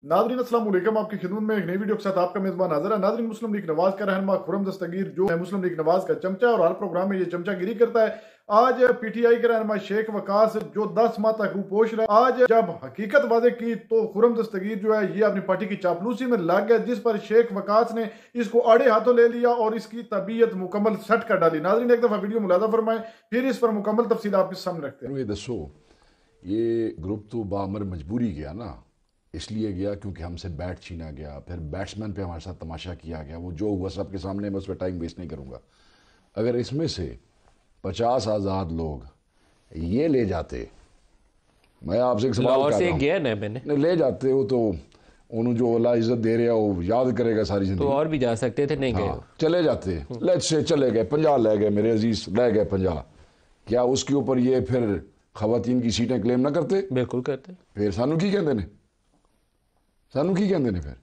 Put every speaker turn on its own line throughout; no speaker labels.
Nadreen अस्सलाम वालेकुम, आपकी खिदमत में एक नई वीडियो के साथ आपका मेजबान हाजिर है। नादरीन, मुस्लिम लीग नवाज का रहनुमा खुर्रम दस्तगीर जो है मुस्लिम लीग नवाज का चमचा और हर प्रोग्राम में ये चमचागिरी करता है। आज पीटीआई के रहनुमा शेख वकास जो 10 माह तक रूपोश रहा, आज जब हकीकत वादे की तो खुर्रम दस्तगीर जो है ये अपनी पार्टी की चापलूसी में लग गया, जिस पर शेख वकास ने इसको आड़े हाथों ले लिया और इसकी तबीयत मुकम्मल सट कर डाली। नादरीन, एक दफा वीडियो मुलाजा फरमाएं, फिर इस पर मुकम्मल तफसील आपके सामने रखते हैं।
ये दसो, ये ग्रुप तो बामर मजबूरी गया ना, इसलिए गया क्योंकि हमसे बैट छीना गया, फिर बैट्समैन पे हमारे साथ तमाशा किया गया। वो जो हुआ सबके सामने, मैं उस पर टाइम वेस्ट नहीं करूँगा। अगर इसमें से 50 आज़ाद लोग ये ले जाते, मैं आपसे एक सवाल कर रहा हूं,
गया ना मैंने
ले जाते हो तो उन्होंने जो अल्लाह इज्जत दे रहा वो याद करेगा सारी जिंदगी।
तो और भी जा सकते थे, नहीं गए।
चले जाते, लेट्स से चले गए 50 ले गए, मेरे अजीज ले गए 50, क्या उसके ऊपर ये फिर खवातीन की सीटें क्लेम ना करते?
बिल्कुल करते।
फिर सानू की कहते ने, सानू की कहते ने? फिर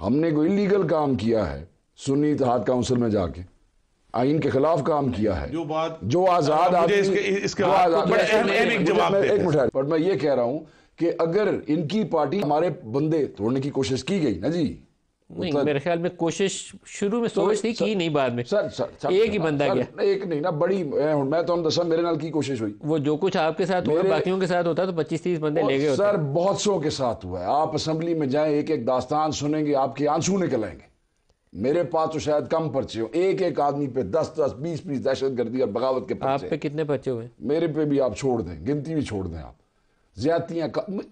हमने कोई इलीगल काम किया है, सुन्नी इत्तेहाद काउंसिल में जाके आइन के खिलाफ काम किया है, जो आजाद बट मैं ये कह रहा हूं कि अगर इनकी पार्टी हमारे बंदे तोड़ने की कोशिश की गई ना जी,
नहीं, मेरे ख्याल में कोशिश शुरू में सोच थी की नहीं, बाद में
सर
एक ही बंदा गया,
एक नहीं ना बड़ी। मैं तो दसा मेरे नाल की कोशिश हुई,
वो जो कुछ आपके साथ हुआ बाकियों के साथ होता तो 25-30 बंदे ले गए
सर। बहुत सौ के साथ हुआ है। आप असेंबली में जाएं, एक एक दास्तान सुनेंगे, आपके आंसू निकल आएंगे। मेरे पास तो शायद कम पर्चे हो, एक एक आदमी पे 10-10, 20-20 दहशतगर्दी और बगावत के पर्चे।
आप पे कितने पर्चे हुए?
मेरे पे भी आप छोड़ दें, गिनती भी छोड़ दें, आप ज्यादतियां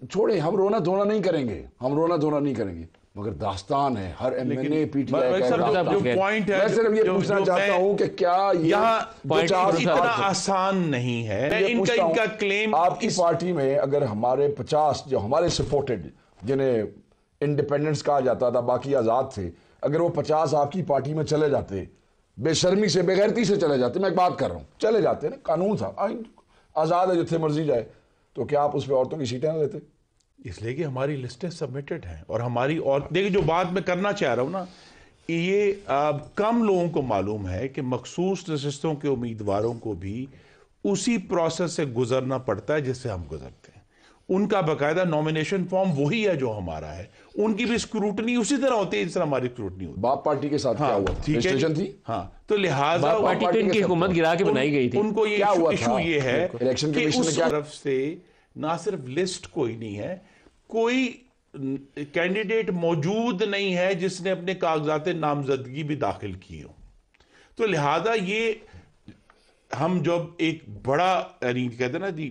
छोड़े। हम रोना धोना नहीं करेंगे, हम रोना धोना नहीं करेंगे, मगर दास्तान है हर एमएनए पीटीआई का
जो पॉइंट है।
मैं सिर्फ ये पूछना चाहता हूं कि क्या
इतना आसान नहीं है इनका क्लेम।
आपकी पार्टी में अगर हमारे 50 जो हमारे सपोर्टेड, जिन्हें इंडिपेंडेंस कहा जाता था, बाकी आजाद थे, अगर वो 50 आपकी पार्टी में चले जाते, बेशर्मी से बेगैरती से चले जाते, मैं एक बात कर रहा हूं, चले जाते ना, कानून था, आजाद है, जितने मर्जी जाए, तो क्या आप उस पर औरतों की सीटें ना लेते?
इसलिए कि हमारी लिस्टें सबमिटेड हैं और हमारी, और देखिए जो बात मैं करना चाह रहा हूं ना, ये कम लोगों को मालूम है कि मखसूस नशिस्तों के उम्मीदवारों को भी उसी प्रोसेस से गुजरना पड़ता है जिससे हम गुजरते हैं। उनका बाकायदा नॉमिनेशन फॉर्म वही है जो हमारा है, उनकी भी स्क्रूटनी उसी तरह होती है जिस तरह हमारी स्क्रूटनी होती है।
बाप पार्टी के साथ क्या हुआ?
ठीक है
थी,
हाँ, तो लिहाजा
पार्टी तो इनकी हुकूमत गिरा के बनाई गई थी।
उनको ये इशू ये है
इलेक्शन
कि उस तरफ से ना सिर्फ लिस्ट कोई नहीं है, कोई कैंडिडेट मौजूद नहीं है जिसने अपने कागजात नामजदगी भी दाखिल की हो। तो लिहाजा ये हम जब एक बड़ा, यानी कहते हैं ना जी,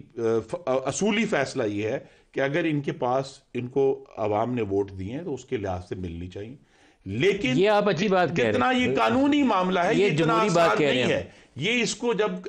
असूली फैसला ये है कि अगर इनके पास, इनको आवाम ने वोट दिए हैं तो उसके लिहाज से मिलनी चाहिए। लेकिन
ये आप अच्छी बात कह रहे हैं,
जितना ये कानूनी मामला है, ये इतना आसान नहीं है। ये इसको जब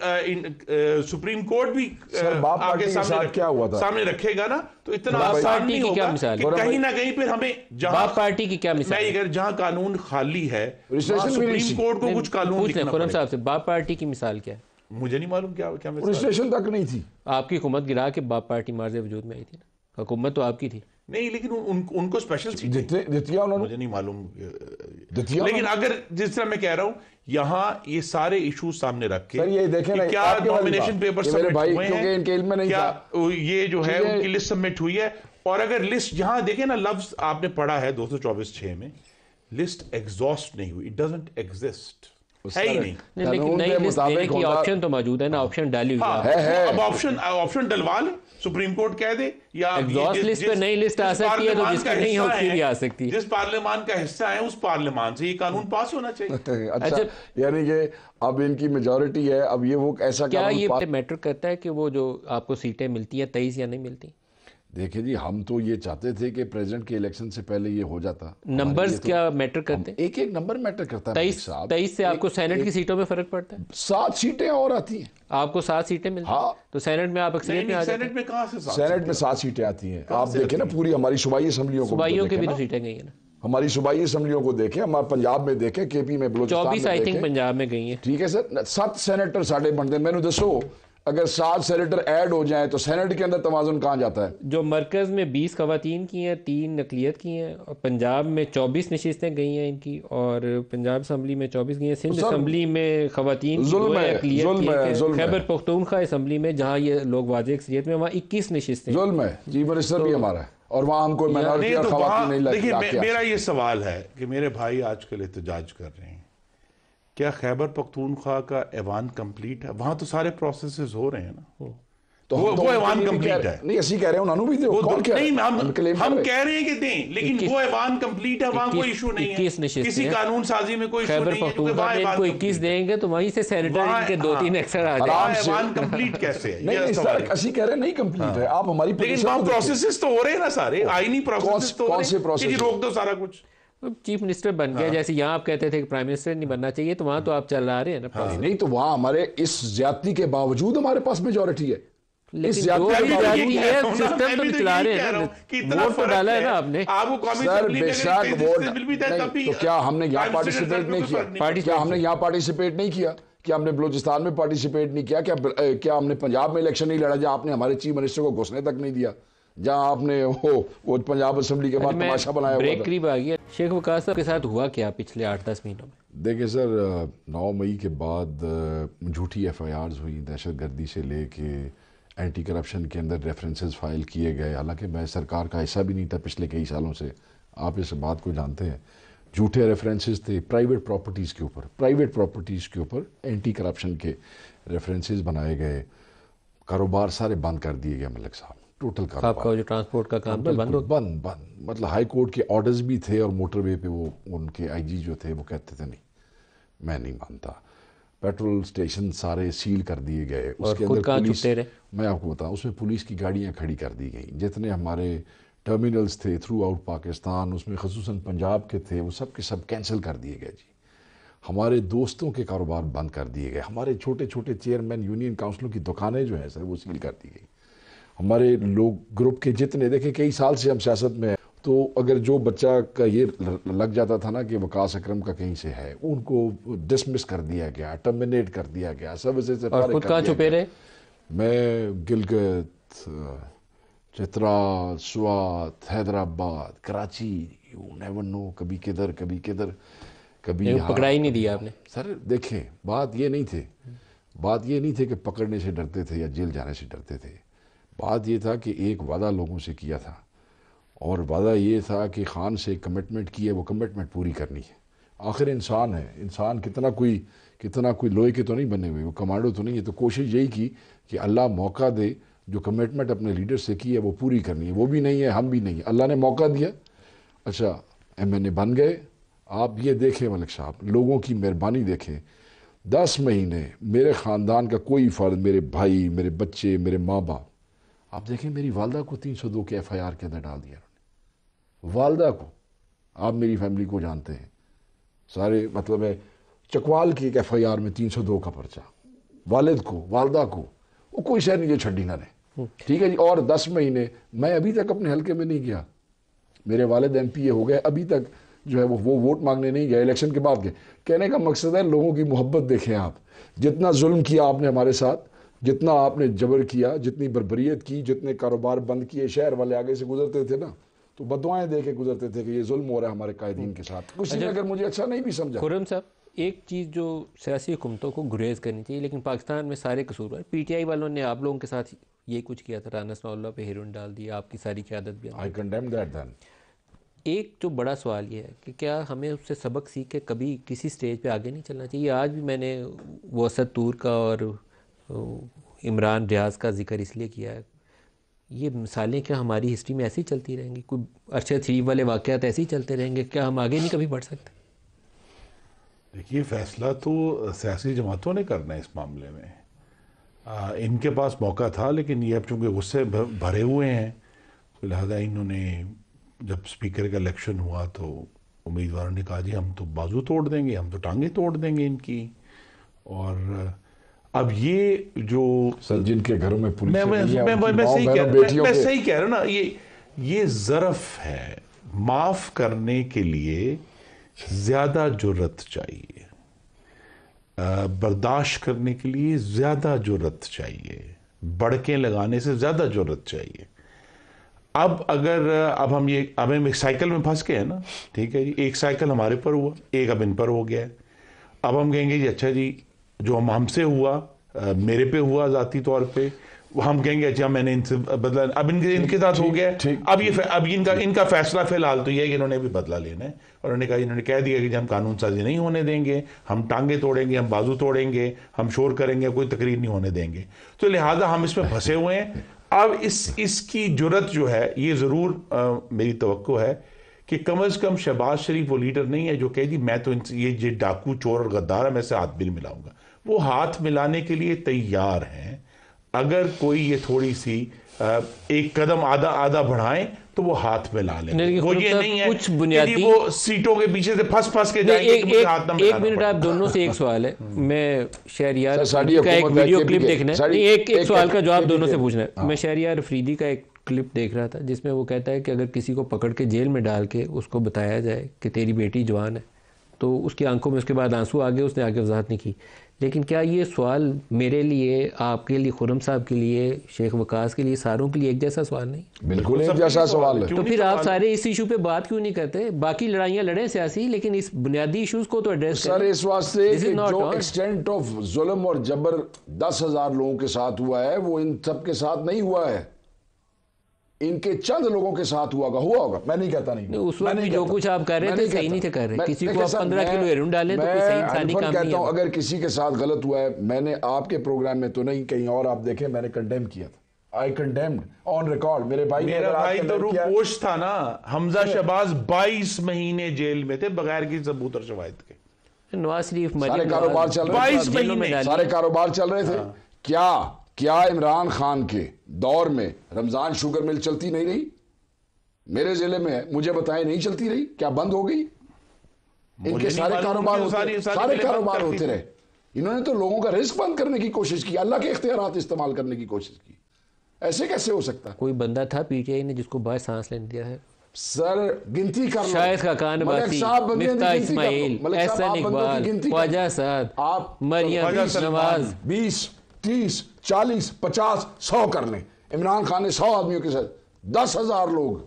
सुप्रीम कोर्ट भी आगे सामने रखेगा ना, तो इतना आसान नहीं होगा कि कहीं ना कहीं फिर हमें, जहां
पार्टी की क्या मिसाल है,
जहां कानून खाली है, सुप्रीम कोर्ट को कुछ कानून लिखना
पड़ेगा। साहब से बाप पार्टी की मिसाल क्या है?
मुझे नहीं मालूम क्या
रजिस्ट्रेशन तक नहीं थी।
आपकी हुकूमत गिरा के बाप पार्टी मार्जे वजूद में आई थी ना, हुकूमत तो आपकी थी।
नहीं, लेकिन उनको स्पेशल मुझे नहीं मालूम, लेकिन अगर जिस तरह मैं कह रहा हूं, यहां ये सारे इश्यूज सामने रख के,
ये देखें ना,
क्या नॉमिनेशन पेपर सबमिट हुए हैं, क्या ये जो है उनकी लिस्ट सबमिट हुई है, और अगर लिस्ट यहां देखें ना, लफ्ज आपने पढ़ा है 224(6) में, लिस्ट एग्जॉस्ट नहीं हुई, इट डजंट एग्जिस्ट, है ही नहीं।
लेकिन नई लिस्ट देने की ऑप्शन तो मौजूद है ना, ऑप्शन डाली हुई है।
अब ऑप्शन डलवा ले, सुप्रीम कोर्ट कह दे, या
एग्जॉस्ट लिस्ट पे नई लिस्ट आ सकती है, तो जिसकी नहीं होती भी आ सकती है।
जिस पार्लियामान का हिस्सा है, उस पार्लियामान से ये कानून पास होना चाहिए।
अच्छा, यानी कि अब इनकी मेजॉरिटी है, अब ये वो ऐसा
क्या ये मैटर करता है कि वो जो आपको सीटें मिलती है 23 या नहीं मिलती?
देखिए जी, हम तो ये चाहते थे कि प्रेसिडेंट के इलेक्शन से पहले ये हो जाता।
नंबर्स क्या मैटर करते हैं?
एक एक नंबर मैटर करता है।
23 से आपको सेनेट की सीटों में फर्क पड़ता है।
7 सीटें और आती हैं,
आपको 7 सीटें मिलती हैं। हाँ, तो सेनेट में आप अक्सरियत में आ जाते हैं।
सेनेट में कहां से?
सेनेट में 7 सीटें आती हैं। आप देखें ना, पूरी हमारी सूबाई असेंबलियों को,
सूबाइयों की भी तो सीटें गई है ना,
हमारी सूबाई असेंबलियों को देखें, हमारे पंजाब में देखें, केपी में, बलूचिस्तान में
24 आई थिंक पंजाब में गई है।
ठीक है सर, 7 सेनेटर साढ़े बनते हैं। मैंने दसो, अगर 7 सेनेटर ऐड हो जाएं तो सेनेट के अंदर तवाज़ुन कहां जाता है?
जो मरकज में 20 खवातीन की हैं, 3 नकलियत की हैं, और पंजाब में 24 नशिस्तें गई हैं इनकी, और पंजाब असम्बली में 24 गई हैं। सिंध असम्बली में खवातीन खैबर पख्तूनख्वा असम्बली में, जहां ये लोग वाज़ेह अक्सरियत में, वहाँ 21 नशिस्तें।
जुल्म है, चीफ मिनिस्टर भी हमारा है, और वहां हम कोई माइनॉरिटी और खवातीन नहीं लगे।
देखिए मेरा ये सवाल है कि मेरे भाई आजकल एहतजाज कर रहे हैं, क्या खैबर पख्तूनख्वा का ऐवान कंप्लीट है? वहां तो सारे प्रोसेसेस हो रहे हैं ना,
तो
वो ऐवान कंप्लीट है।
नहीं ऐसी कह रहे हैं उन्होंने भी दो, कौन कह रहा है?
नहीं, हम कह रहे हैं कि दें, लेकिन वो ऐवान कंप्लीट है, वहां कोई इशू नहीं है, किसी कानून साजी में कोई इशू नहीं है।
इनको 21 देंगे तो वहीं से सैनिटरी के 2-3 एक्स्ट्रा आ जाएंगे।
ऐवान कंप्लीट कैसे है?
नहीं ऐसी कह रहे हैं नहीं कंप्लीट है, आप हमारी
लेकिन वहां प्रोसेसेस तो हो रहे हैं ना सारे, आईनी प्रोसेसेस तो
कौन से प्रोसेस?
रोक दो सारा कुछ।
चीफ मिनिस्टर बन गया, जैसे यहाँ आप कहते थे कि प्राइम मिनिस्टर नहीं बनना चाहिए, तो वहां तो आप चला रहे हैं ना।
नहीं तो वहां हमारे इस ज्यादती के बावजूद हमारे पास मेजोरिटी है।
सिस्टम तो चला रहे हैं ना, वोट तो डाला है ना आपने।
सर बेशक वोट, तो क्या हमने यहाँ पार्टिसिपेट नहीं किया? क्या हमने यहाँ पार्टिसिपेट नहीं किया? क्या हमने बलूचिस्तान में पार्टिसिपेट नहीं किया? क्या हमने पंजाब में इलेक्शन नहीं लड़ा जहाँ आपने हमारे चीफ मिनिस्टर को घुसने तक नहीं दिया, जहाँ आपने वो पंजाब असेंबली के बाद तमाशा बनाया हुआ था?
करीब आ गया। शेख वकास साहब के साथ हुआ क्या पिछले 8-10 महीनों में?
देखिए सर, 9 मई के बाद झूठी FIRs हुई, दहशतगर्दी से लेके एंटी करप्शन के अंदर रेफरेंसेस फाइल किए गए। हालांकि मैं सरकार का हिस्सा भी नहीं था पिछले कई सालों से, आप इस बात को जानते हैं। झूठे रेफरेंसेस थे प्राइवेट प्रॉपर्टीज़ के ऊपर एंटी करप्शन के रेफरेंसेस बनाए गए। कारोबार सारे बंद कर दिए गए मलिक साहब, टोटल कारोबार।
आपका जो ट्रांसपोर्ट का काम था
बंद मतलब हाई कोर्ट के ऑर्डर्स भी थे और मोटरवे पे वो उनके IG जो थे वो कहते थे नहीं, मैं नहीं मानता। पेट्रोल स्टेशन सारे सील कर दिए गए, उसके अंदर पुलिस, मैं आपको बताऊं, उसमें पुलिस की गाड़ियां खड़ी कर दी गई। जितने हमारे टर्मिनल्स थे थ्रू आउट पाकिस्तान, उसमें खसूसन पंजाब के थे, वो सब के सब कैंसिल कर दिए गए जी। हमारे दोस्तों के कारोबार बंद कर दिए गए। हमारे छोटे छोटे चेयरमैन यूनियन काउंसिलों की दुकानें जो हैं सर वो सील कर दी गई। हमारे लोग ग्रुप के जितने, देखें कई साल से हम सियासत में, तो अगर जो बच्चा का ये लग जाता था ना कि वकास अकरम का कहीं से है, उनको डिसमिस कर दिया गया, टर्मिनेट कर दिया गया, सर्विसेज से
और खुद कहाँ छुपे रहे?
मैं Gilgit, Chitra, Swat, Hyderabad, Karachi, you never know, कभी किधर कभी
पकड़ा ही नहीं दिया आपने?
सर देखें, बात ये नहीं थे कि पकड़ने से डरते थे या जेल जाने से डरते थे। बात ये था कि एक वादा लोगों से किया था, और वादा ये था कि खान से कमिटमेंट की है, वो कमिटमेंट पूरी करनी है। आखिर इंसान है, इंसान कितना कोई लोहे के तो नहीं बने हुए, वो कमांडो तो नहीं है। तो कोशिश यही की कि अल्लाह मौका दे, जो कमिटमेंट अपने लीडर से की है वो पूरी करनी है। वो भी नहीं है, हम भी नहीं है, अल्लाह ने मौका दिया। अच्छा MNA बन गए। आप ये देखें मलिक साहब, लोगों की मेहरबानी देखें, 10 महीने मेरे ख़ानदान का कोई फ़र्द, मेरे भाई, मेरे बच्चे, मेरे माँ बाप, आप देखें मेरी वालदा को 302 के FIR के अंदर डाल दिया। वालदा को, आप मेरी फैमिली को जानते हैं सारे, मतलब है चकवाल की एक FIR में 302 का पर्चा, वालिद को, वालदा को, वो कोई शहर नहीं जो छड्डी ना रहे, ठीक है जी। और 10 महीने मैं अभी तक अपने हल्के में नहीं गया, मेरे वालिद MPA हो गए, अभी तक जो है वो वोट मांगने नहीं गए, इलेक्शन के बाद गए। कहने का मकसद है लोगों की मोहब्बत देखें आप, जितना जुल्म किया आपने हमारे साथ, जितना आपने जबर किया, जितनी बर्बरियत की, जितने कारोबार बंद किए, शहर वाले आगे से गुजरते थे ना तो बदुआएं दे के गुजरते थे कि ये जुल्म हो रहा है हमारे कायदीन के साथ। कुछ नहीं, अगर मुझे अच्छा नहीं भी समझा।
खुर्रम साहब, एक चीज़ जो सियासी हुकूमतों को गुरेज करनी चाहिए, लेकिन पाकिस्तान में सारे कसूरवार PTI वालों ने आप लोगों के साथ ये कुछ किया था, राना सनाउल्लाह पे हेरोइन डाल दिया, आपकी सारी क़यादत भी।
I condemn that then.
एक जो बड़ा सवाल ये है कि क्या हमें उससे सबक सीख के कभी किसी स्टेज पे आगे नहीं चलना चाहिए? आज भी मैंने वसत तूर का और इमरान रियाज का जिक्र इसलिए किया है, ये मिसालें क्या हमारी हिस्ट्री में ऐसी ही चलती रहेंगी? कोई अरशद शरीफ वाले वाक़यात ऐसे ही चलते रहेंगे? क्या हम आगे नहीं कभी बढ़ सकते?
देखिए, फैसला तो सियासी जमातों ने करना है इस मामले में। इनके पास मौका था, लेकिन ये अब चूँकि गुस्से भरे हुए हैं, तो लिहाजा इन्होंने, जब स्पीकर का इलेक्शन हुआ तो उम्मीदवारों ने कहा जी हम तो बाजू तोड़ देंगे, हम तो टांगे तोड़ देंगे इनकी। और अब ये जो
सर जिनके घरों में पुलिस
मैं सही कह रहा हूँ ना, ये ज़रफ़ है। माफ़ करने के लिए ज़्यादा जुर्रत चाहिए, बर्दाश्त करने के लिए ज़्यादा जुर्रत चाहिए, बड़कें लगाने से ज़्यादा जुर्रत चाहिए। अब हम एक साइकिल में फंस गए हैं ना, ठीक है जी, एक साइकिल हमारे पर हुआ, एक अब इन पर हो गया है। अब हम कहेंगे जी अच्छा जी, जो हमसे हुआ, मेरे पे हुआ ज़ाती तौर पे, हम कहेंगे अच्छा मैंने इनसे बदला, अब इनके साथ हो गया, अब इनका फैसला फिलहाल तो यह है कि इन्होंने भी बदला लेना है, और इन्होंने कह दिया कि हम कानून साजी नहीं होने देंगे, हम टांगे तोड़ेंगे, हम बाजू तोड़ेंगे, हम शोर करेंगे, कोई तकरीर नहीं होने देंगे। तो लिहाजा हम इसमें फंसे हुए हैं। अब इसकी जुर्रत जो है, ये ज़रूर मेरी तवक्को है कि कम अज़ कम शहबाज शरीफ वो लीडर नहीं है जो कह दी मैं तो ये डाकू चोर और गद्दार है, मैं से हाथ भी नहीं मिलाऊंगा। वो हाथ मिलाने के लिए तैयार हैं। अगर कोई ये थोड़ी सी एक कदम आधा बढ़ाएं तो वो हाथ मिला लें। वो ये नहीं है
कुछ बुनियादी
वो सीटों के पीछे से फंस के जाएंगे।
एक मिनट, आप दोनों से एक सवाल है, मैं शहरियार का एक वीडियो क्लिप देखना है, एक सवाल का जवाब दोनों से पूछना है। मैं शहरियार अफरीदी का एक क्लिप देख रहा था जिसमें वो कहता है कि अगर किसी को पकड़ के जेल में डाल के उसको बताया जाए कि तेरी बेटी जवान है, तो उसकी आंखों में उसके बाद आंसू आ गए, उसने आगे वजाहत नहीं की। लेकिन क्या ये सवाल मेरे लिए, आपके लिए, खुर्रम साहब के लिए, शेख वकास के लिए, सारों के लिए एक जैसा सवाल नहीं?
बिल्कुल एक जैसा सवाल है।
तो फिर आप सारे इस इशू पे बात क्यों नहीं करते? बाकी लड़ाइयाँ लड़े सियासी, लेकिन इस बुनियादी इश्यूज को तो एड्रेस
सर इस वास्ते कि जो एक्सटेंट ऑफ जुल्म और जबर 10,000 लोगों के साथ हुआ है वो इन सब के साथ नहीं हुआ है, इनके चंद लोगों के साथ हुआ होगा। मैं नहीं कहता नहीं,
उस वक्त जो कुछ आप कर रहे थे सही नहीं थे कर रहे। किसी को आप 15 किलो हेरोइन डालें तो कोई सही इंसानी काम नहीं है।
अगर किसी के साथ गलत हुआ है, मैंने आपके प्रोग्राम में तो नहीं, कहीं और आप देखें, मैंने कंडेम किया था। आई कंडेम्ड ऑन रिकॉर्ड। मेरा भाई
तो रूपोश था ना, हमजा शहबाज 22 महीने जेल में थे बगैर किसी सबूत और शवाहिद के।
नवाज शरीफ
सारे कारोबार चल रहे थे,
22 महीने
सारे कारोबार चल रहे थे। क्या इमरान खान के दौर में रमजान शुगर मिल चलती नहीं रही? मेरे जिले में है, मुझे बताएं, नहीं चलती रही? क्या बंद हो गई? इनके सारे कारोबार होते रहे। इन्होंने तो लोगों का रिस्क बंद करने की कोशिश की, अल्लाह के इख्तियारात इस्तेमाल करने की कोशिश की। ऐसे कैसे हो सकता?
कोई बंदा था पीटीआई ने जिसको बाहर सांस लेने दिया है?
सर गिनती कर लो।
शायद खाकान बासी, मिफ्ता इस्माइल, एहसन इकबाल, ख्वाजा साद,
आप
मरियम नवाज,
20, 30, 40, 50, 100 कर लें। इमरान खान ने 100 आदमियों के साथ 10,000 लोग।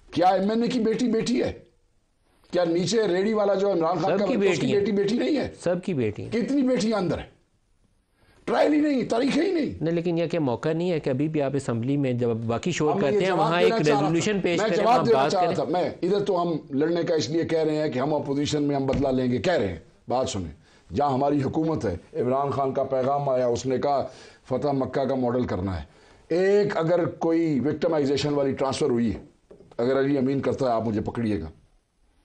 क्या एमएनए की बेटी है? क्या नीचे रेडी वाला जो इमरान खान का बेटी नहीं है?
सबकी बेटी।
कितनी बेटियां अंदर है? ट्रायल ही नहीं, तारीख ही नहीं।
लेकिन यह क्या मौका नहीं है कि अभी भी आप असेंबली में जब बाकी शोर करते हैं वहां एक रेजोल्यूशन पेश करें?
जवाब देना चाह रहा था मैं। इधर तो हम लड़ने का इसलिए कह रहे हैं कि हम अपोजिशन में हम बदला लेंगे कह रहे हैं। बात सुने, जहां हमारी हुकूमत है, इमरान खान का पैगाम आया, उसने कहा फतह मक्का का मॉडल करना है। एक अगर कोई विक्टिमाइजेशन वाली ट्रांसफर हुई है, अगर अली अमीन करता है, आप मुझे पकड़िएगा।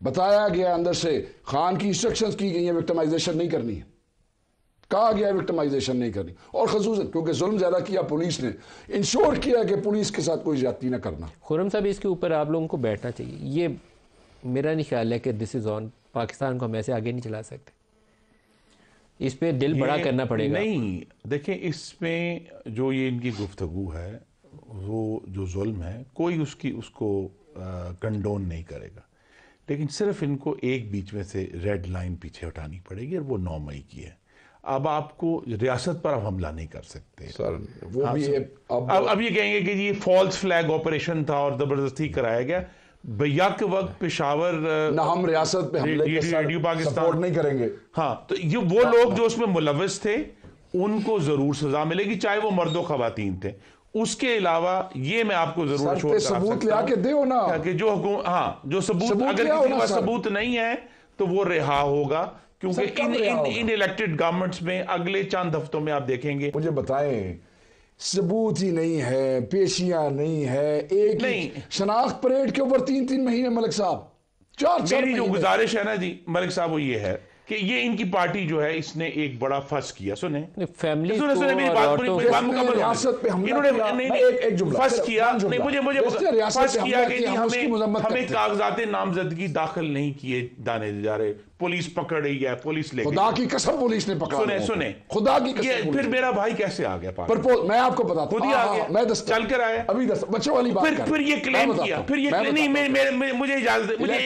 बताया गया अंदर से, खान की इंस्ट्रक्शंस की गई है विक्टिमाइजेशन नहीं करनी है, कहा गया विक्टिमाइजेशन नहीं करनी। और खसूसन क्योंकि जुल्म ज्यादा किया पुलिस ने, इंश्योर किया कि पुलिस के साथ कोई ज्यादती ना करना।
खुर्रम साहब, इसके ऊपर आप लोगों को बैठना चाहिए। ये मेरा नहीं ख्याल है कि दिस इज ऑन, पाकिस्तान को हम ऐसे आगे नहीं चला सकते। इस पे दिल बड़ा करना पड़ेगा।
नहीं, देखें इसमें जो ये इनकी गुफ्तगू है, वो जो जुल्म है, कोई उसको कंडोन नहीं करेगा, लेकिन सिर्फ इनको एक बीच में से रेड लाइन पीछे हटानी पड़ेगी, और वो 9 मई की है। अब आपको रियासत पर अब हमला नहीं कर सकते
सर। वो
हाँ,
भी
अब ये कहेंगे कि ये फॉल्स फ्लैग ऑपरेशन था और जबरदस्ती कराया गया। यक वक्त पेशावर
ना, हम रियासत पे हमले के
रेडियो पाकिस्तान
सपोर्ट नहीं करेंगे।
हाँ, तो ये वो लोग जो उसमें मुलव्वस थे उनको जरूर सजा मिलेगी, चाहे वो मर्दो खवातीन थे। उसके अलावा ये मैं आपको जरूर छोड़
सबूत ला के दो ना,
कि जो हुकूमत, हाँ, जो सबूत अगर किसी के पास सबूत नहीं है तो वो रिहा होगा, क्योंकि इन इलेक्टेड गवर्नमेंट्स में अगले चंद हफ्तों में आप देखेंगे।
मुझे बताएं, सबूत ही नहीं है, पेशियां नहीं है, एक नहीं, शनाख्त परेड के ऊपर 3-3 महीने मलिक साहब, 4-4
मेरी जो गुजारिश है ना जी मलिक साहब, वो ये है कि ये इनकी पार्टी जो है इसने एक बड़ा फर्ज किया। सुने
फैमिली
सुने मेरी बात
रियासत पे
इन्होंने फर्ज किया, नहीं मुझे फर्ज किया कि हमें कागजात नामजदगी दाखिल नहीं किए जाने जा रहे, पुलिस पकड़ रही है, पुलिस ले
खुदा की कसम पुलिस ने पकड़ा।
सुने
खुदा की कसम,
फिर मेरा भाई कैसे आ गया
प्रपोज? मैं आपको बताता हूं,
खुद ही आ गया,
मैं
चल कर आया,
अभी बच्चों वाली बात।
फिर ये क्लेम किया, फिर ये नहीं, मुझे इजाजत, मुझे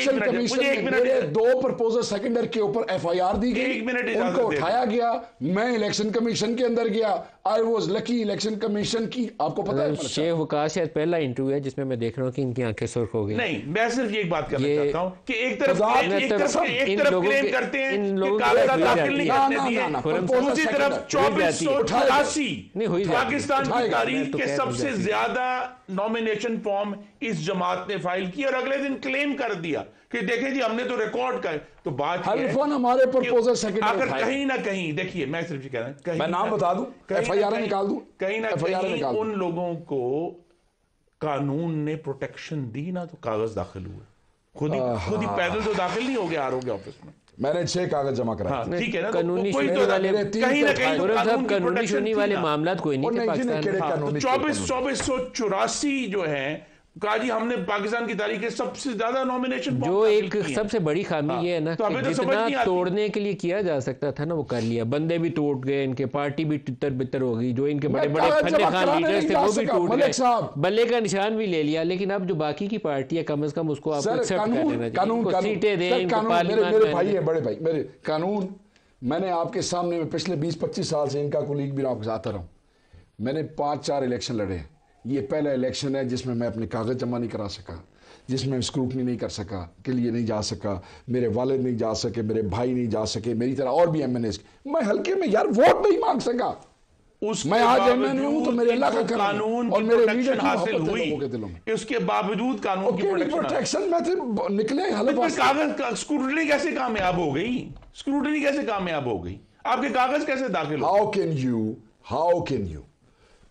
एक मिनट
2 प्रपोजल सेकेंडर के ऊपर एफआईआर दी गई,
एक मिनट
उनको उठाया गया। मैं इलेक्शन कमीशन के अंदर गया, I was lucky. Election commission की आपको पता है,
शेख वकास शायद पहला इंटरव्यू है जिसमें मैं देख रहा हूं कि इनकी आंखें सुर्ख हो गई।
नहीं, मैं सिर्फ एक बात करना चाहता हूं कि एक तरफ क्लेम करते हैं कि कागजात दाखिल नहीं करने दिए, दूसरी तरफ 2484 पाकिस्तान की तारीख के सबसे ज्यादा नॉमिनेशन फॉर्म इस जमात ने फाइल किया और अगले दिन क्लेम कर दिया कि देखें जी हमने तो रिकॉर्ड कर। तो बात
हमारे प्रपोजल सेकंड
अगर कहीं ना कहीं, देखिए मैं सिर्फ कह रहा हूं, मैं
नाम बता दूं, एफआईआर निकाल दूं,
कहीं ना कहीं उन लोगों को कानून ने प्रोटेक्शन दी ना, तो कागज दाखिल हुए, खुद ही पैदल तो दाखिल नहीं हो गया आरोग्य ऑफिस में।
मैंने 6 कागज जमा कराए,
ठीक है ना,
कानूनी
कोई
शुनी वाले
कहीं ना कहीं
कानूनी शुनी वाले मामला कोई नहीं थे पाकिस्तान।
2484 जो है कहा जी हमने पाकिस्तान की तारीख के सबसे ज्यादा नॉमिनेशन,
जो एक सबसे बड़ी खामी ये है ना कि जितना तोड़ने के लिए किया जा सकता था ना वो कर लिया। बंदे भी टूट गए, इनके पार्टी भी तितर बितर हो गई, जो इनके बड़े बड़े फन्ने खान लीडर्स थे वो भी टूट गए, बल्ले का निशान भी ले लिया। लेकिन अब जो बाकी की पार्टी है कम से कम उसको आपको एक्सेप्ट कर लेना चाहिए, सीटें दें इनको पार्लियामेंट में।
भाई है बड़े भाई मेरे कानून, मैंने आपके सामने में पिछले 20-25 साल से इनका कुलीग भी आपके साथ रहा हूं, मैंने 5-4 इलेक्शन लड़े हैं। ये पहला इलेक्शन है जिसमें मैं अपने कागज जमा नहीं करा सका, जिसमें स्क्रूटनी नहीं कर सका, के लिए नहीं जा सका, मेरे वालिद नहीं जा सके, मेरे भाई नहीं जा सके, मेरी तरह और भी एमएनए, मैं हल्के में यार वोट नहीं मांग सका। मैं आज एमएनए हूं तो मेरे अल्लाह का कानून और मेरे लीडर की हासिल हुई,
उसके बावजूद कानून की
प्रोटेक्शन में थे निकले।
कागज स्क्रूटनी कैसे कामयाब हो गई? स्क्रूटनी कैसे कामयाब हो गई? आपके कागज कैसे दाखिल?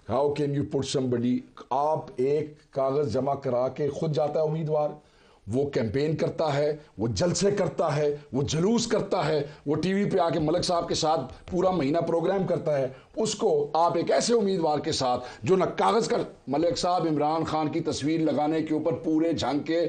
How can you put somebody, आप एक कागज जमा करा के खुद जाता है उम्मीदवार, वो कैंपेन करता है, वो जलसे करता है, वो जुलूस करता है, वो टीवी पे आके मलिक साहब के साथ पूरा महीना प्रोग्राम करता है, उसको आप एक ऐसे उम्मीदवार के साथ जो ना कागज का, मलिक साहब इमरान खान की तस्वीर लगाने के ऊपर पूरे झंग के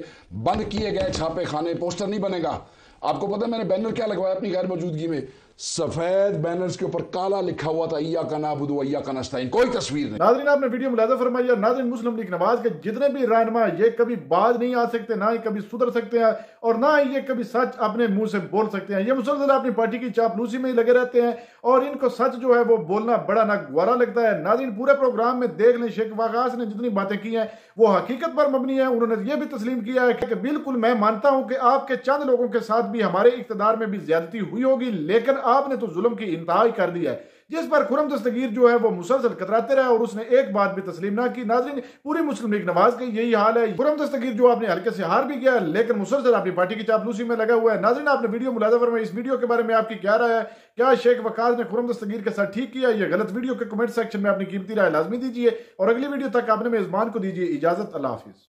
बंद किए गए छापे खाने, पोस्टर नहीं बनेगा। आपको पता है मैंने बैनर क्या लगवाया अपनी गैर मौजूदगी में? सफेद बैनर्स के ऊपर काला लिखा हुआ था इय्याका नअबुदु व इय्याका नस्तईन, कोई तस्वीर नहीं।
नाज़रीन आपने वीडियो मुलाज़ा फरमाई और नाज़रीन मुस्लिम लीग नवाज के जितने भी रहनुमा ये कभी बाज नहीं आ सकते, ना ही कभी सुधर सकते हैं और ना ही ये कभी सच अपने मुंह से बोल सकते हैं। ये मुसलसल अपनी पार्टी की चापलूसी में ही लगे रहते हैं और इनको सच जो है वो बोलना बड़ा नागवारा लगता है। नाज़रीन पूरे प्रोग्राम में देख लें, शेख वकास ने जितनी बातें की हैं वो हकीकत पर मबनी है। उन्होंने ये भी तस्लीम किया है कि बिल्कुल मैं मानता हूं कि आपके चंद लोगों के साथ भी हमारे इख्तिदार में भी ज्यादती हुई होगी, लेकिन आपने तो जुल्म की इंतहा ही कर दिया है। जिस पर खुरम दस्तगीर जो है वो मुसलसल कतराते रहे और उसने एक बात भी तस्लीम ना की। नाज़रीन पूरी मुस्लिम लीग नवाज का यही हाल है। खुरम दस्तगीर जो आपने हल्के से हार भी गया लेकिन मुसलसल अपनी पार्टी की चापलूसी में लगा हुआ है। नाज़रीन आपने वीडियो मुलाज़ा फरमाई, इस वीडियो के बारे में आपकी क्या राय है? क्या शेख वकास ने खुरम दस्तगीर के साथ ठीक किया या गलत? वीडियो के कमेंट सेक्शन में अपनी कीमती राय लाजमी दीजिए और अगली वीडियो तक आपने मेजबान को दीजिए इजाजत। अल्लाह हाफिज।